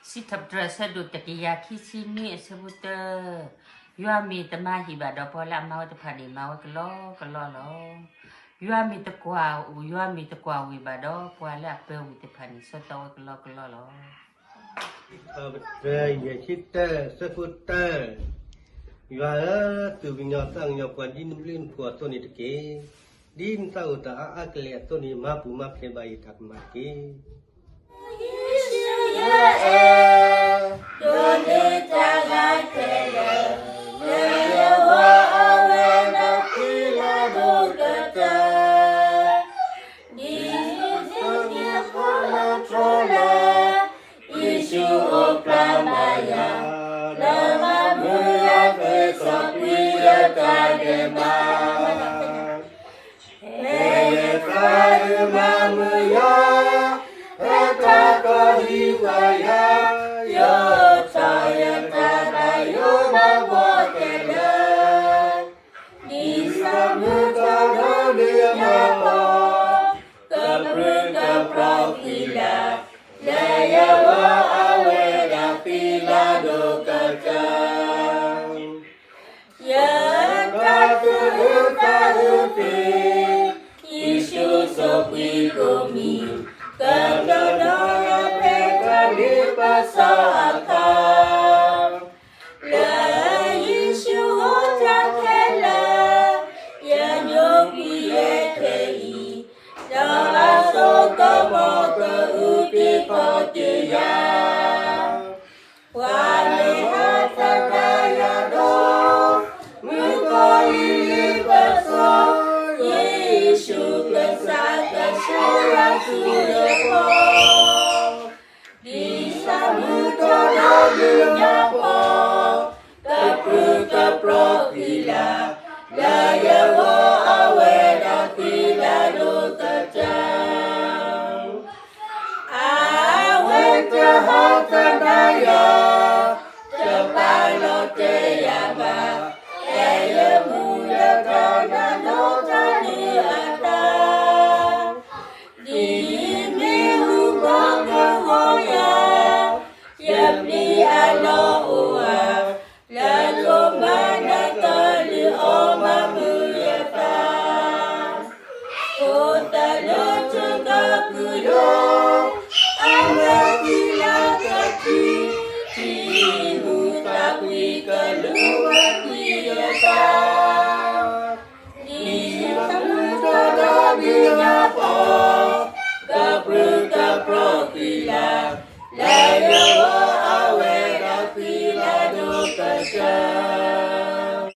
si thập tra sa du ta ki ya ki si ni se bu te yua mi ta ma hi ba do po la ma wa ta pha ni ma wa ka lo yua mi ta kwa wi ba do kwa la pe wi ta pha ni so to wa ka lo ya chita sa puta yua tu binyo sang yo kwa din blin phua to ni te ke din sa uta a ke le to ni ma pu ma phe ba yi thak ma ke La